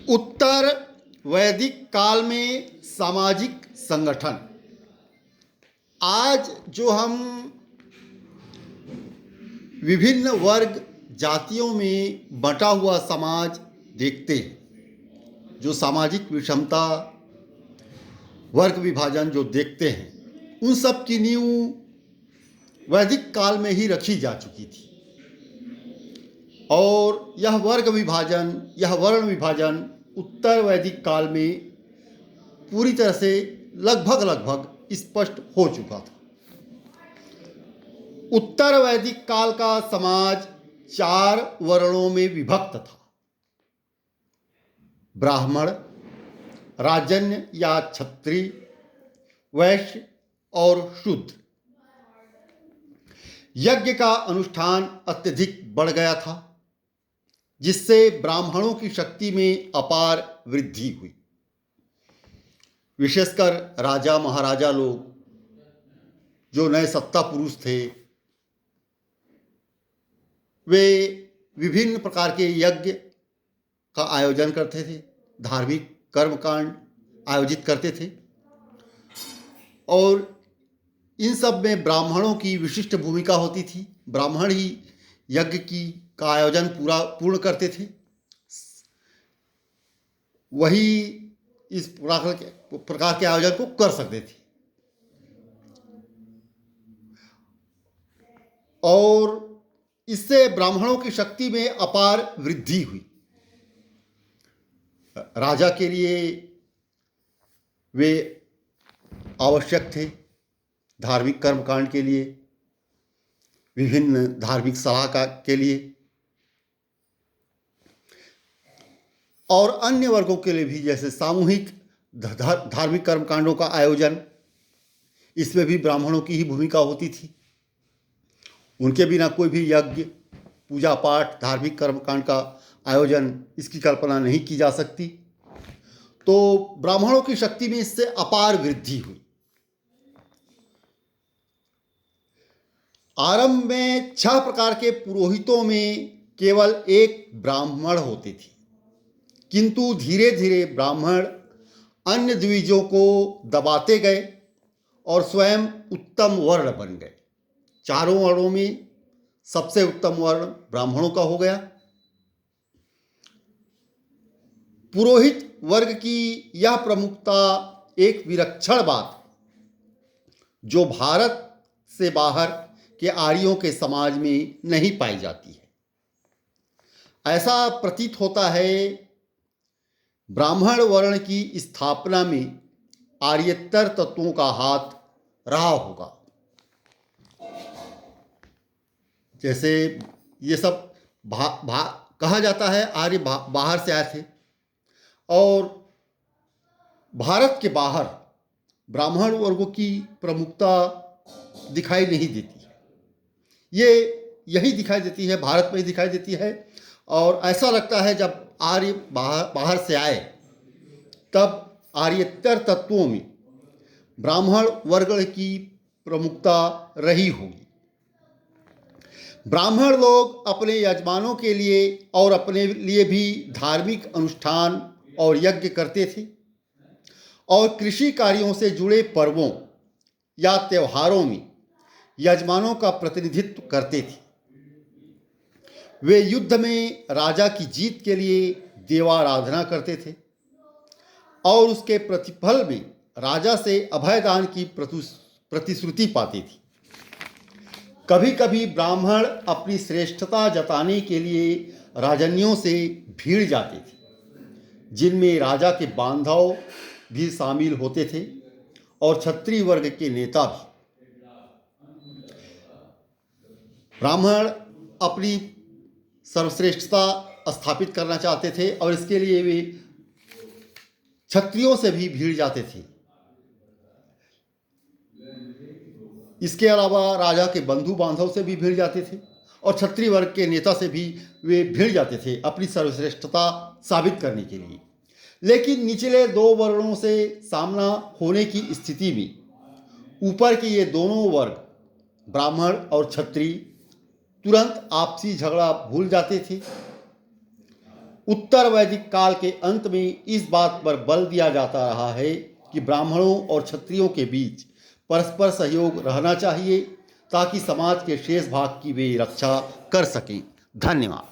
उत्तर वैदिक काल में सामाजिक संगठन। आज जो हम विभिन्न वर्ग जातियों में बंटा हुआ समाज देखते हैं, जो सामाजिक विषमता, वर्ग विभाजन जो देखते हैं, उन सब की नींव वैदिक काल में ही रखी जा चुकी थी। और यह वर्ग विभाजन, यह वर्ण विभाजन उत्तर वैदिक काल में पूरी तरह से लगभग स्पष्ट हो चुका था। उत्तर वैदिक काल का समाज 4 वर्णों में विभक्त था: ब्राह्मण, राजन्य या क्षत्रिय, वैश्य और शूद्र। यज्ञ का अनुष्ठान अत्यधिक बढ़ गया था, जिससे ब्राह्मणों की शक्ति में अपार वृद्धि हुई। विशेषकर राजा महाराजा लोग, जो नए सत्ता पुरुष थे, वे विभिन्न प्रकार के यज्ञ का आयोजन करते थे, धार्मिक कर्मकांड आयोजित करते थे, और इन सब में ब्राह्मणों की विशिष्ट भूमिका होती थी। ब्राह्मण ही यज्ञ का आयोजन पूर्ण करते थे। वही इस प्रकार के आयोजन को कर सकते थे। और इससे ब्राह्मणों की शक्ति में अपार वृद्धि हुई। राजा के लिए वे आवश्यक थे, धार्मिक कर्मकांड के लिए, विभिन्न धार्मिक सलाह के लिए, और अन्य वर्गों के लिए भी, जैसे सामूहिक धार्मिक कर्मकांडों का आयोजन, इसमें भी ब्राह्मणों की ही भूमिका होती थी। उनके बिना कोई भी यज्ञ, पूजा पाठ, धार्मिक कर्मकांड का आयोजन, इसकी कल्पना नहीं की जा सकती। तो ब्राह्मणों की शक्ति में इससे अपार वृद्धि हुई। आरंभ में 6 प्रकार के पुरोहितों में केवल एक ब्राह्मण होते थे, किंतु धीरे धीरे ब्राह्मण अन्य द्विजों को दबाते गए और स्वयं उत्तम वर्ण बन गए। 4 वर्णों में सबसे उत्तम वर्ण ब्राह्मणों का हो गया। पुरोहित वर्ग की यह प्रमुखता एक विलक्षण बात, जो भारत से बाहर के आर्यों के समाज में नहीं पाई जाती है। ऐसा प्रतीत होता है ब्राह्मण वर्ण की स्थापना में आर्येतर तत्वों का हाथ रहा होगा। जैसे ये सब कहा जाता है आर्य बाहर से आए थे, और भारत के बाहर ब्राह्मण वर्गों की प्रमुखता दिखाई नहीं देती है। ये यही दिखाई देती है, भारत में ही दिखाई देती है। और ऐसा लगता है जब आर्य बाहर से आए, तब आर्येतर तत्वों में ब्राह्मण वर्ग की प्रमुखता रही होगी। ब्राह्मण लोग अपने यजमानों के लिए और अपने लिए भी धार्मिक अनुष्ठान और यज्ञ करते थे, और कृषि कार्यों से जुड़े पर्वों या त्योहारों में यजमानों का प्रतिनिधित्व करते थे। वे युद्ध में राजा की जीत के लिए देवाराधना करते थे, और उसके प्रतिफल में राजा से अभयदान की प्रतिश्रुति पाती थी। कभी कभी ब्राह्मण अपनी श्रेष्ठता जताने के लिए राजन्यों से भीड़ जाते थे, जिनमें राजा के बांधव भी शामिल होते थे और क्षत्रिय वर्ग के नेता भी। ब्राह्मण अपनी सर्वश्रेष्ठता स्थापित करना चाहते थे, और इसके लिए वे क्षत्रियों से भी भीड़ जाते थे। इसके अलावा राजा के बंधु बांधव से भी भीड़ जाते थे, और क्षत्रिय वर्ग के नेता से भी वे भीड़ जाते थे अपनी सर्वश्रेष्ठता साबित करने के लिए। लेकिन निचले 2 वर्णों से सामना होने की स्थिति में ऊपर के ये दोनों वर्ग, ब्राह्मण और क्षत्रिय, तुरंत आपसी झगड़ा भूल जाते थे। उत्तर वैदिक काल के अंत में इस बात पर बल दिया जाता रहा है कि ब्राह्मणों और क्षत्रियों के बीच परस्पर सहयोग रहना चाहिए ताकि समाज के शेष भाग की वे रक्षा कर सकें। धन्यवाद।